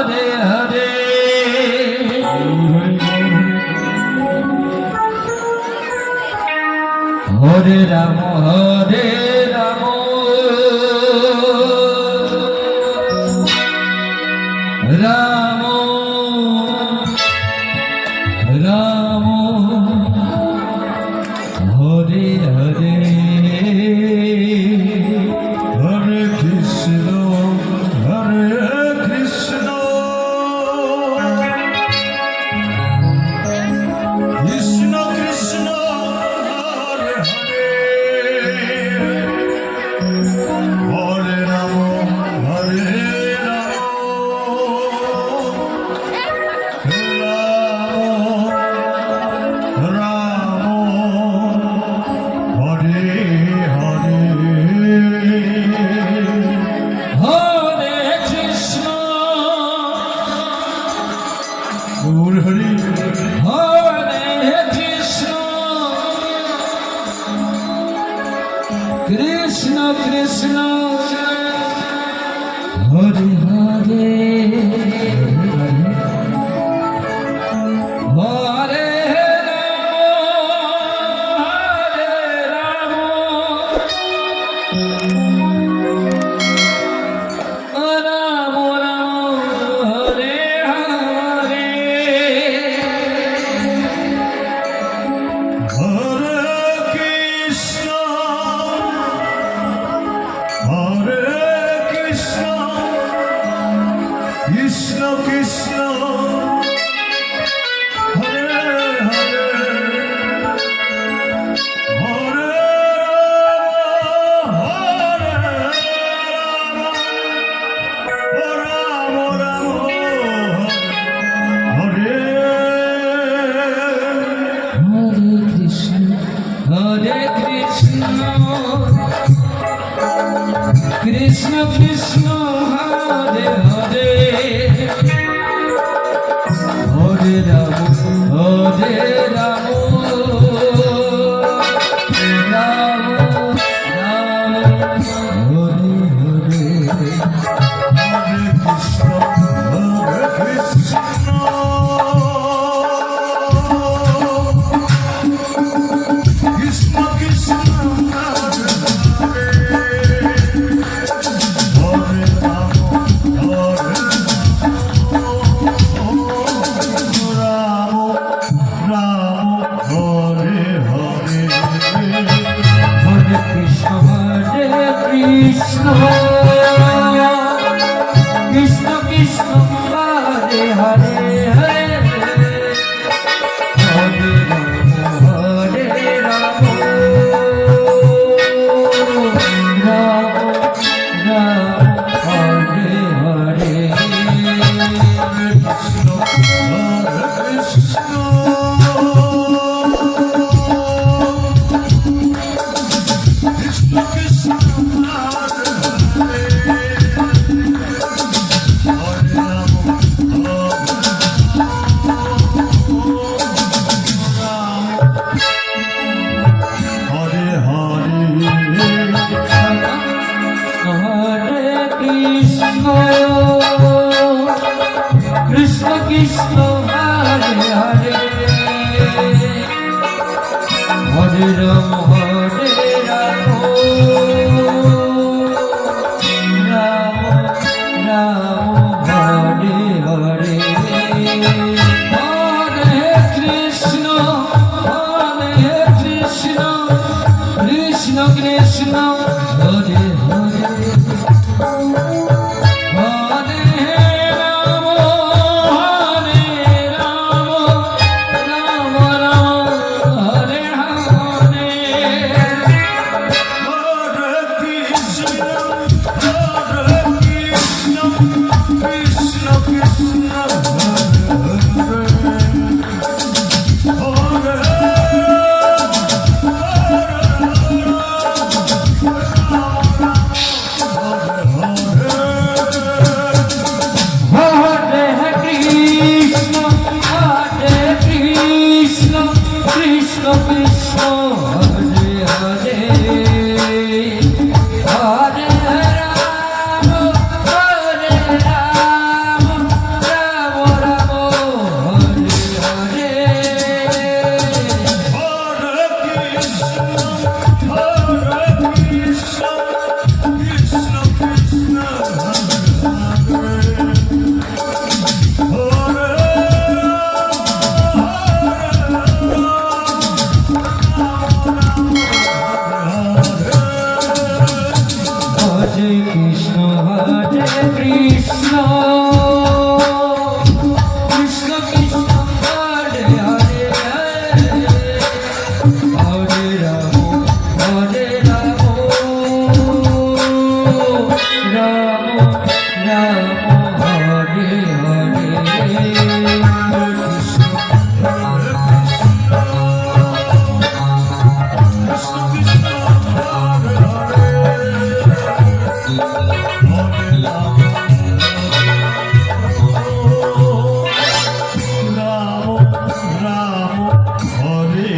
Hare Rama Hare Rama Rama Rama Hare Hare Hare Krishna Hare Krishna Krishna Krishna Hare Hare Krishna Krishna Hare Hare Hare Rama Rama Hare Hare Hare Krishna Hare Krishna Krishna Krishna Hare Hare Hare Rama Rama Hare Krishna Hare Krishna Krishna Krishna Hare Hare Hare Rama Hare Rama Rama Rama Hare Hare Hare Krishna Hare Krishna Krishna Krishna Hare Krishna Krishna Krishna Hare Hare Hare Hare Rama Rama Rama Hare Hare Krishna Hare Krishna Krishna Krishna Krishna Krishna Hare Hare Hare Rama Hare Rama Rama Rama Hare Hare Hare Krishna Krishna Krishna Hare Hare Hare Rama Hare Hare Krishna Krishna Krishna Krishna Hare Hare Hare Ram Ram Ram Hare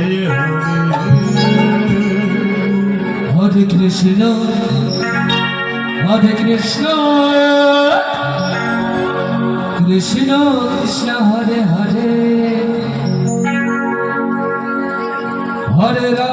Hare Krishna Hare Krishna Krishna Krishna Hare Hare Hare Ram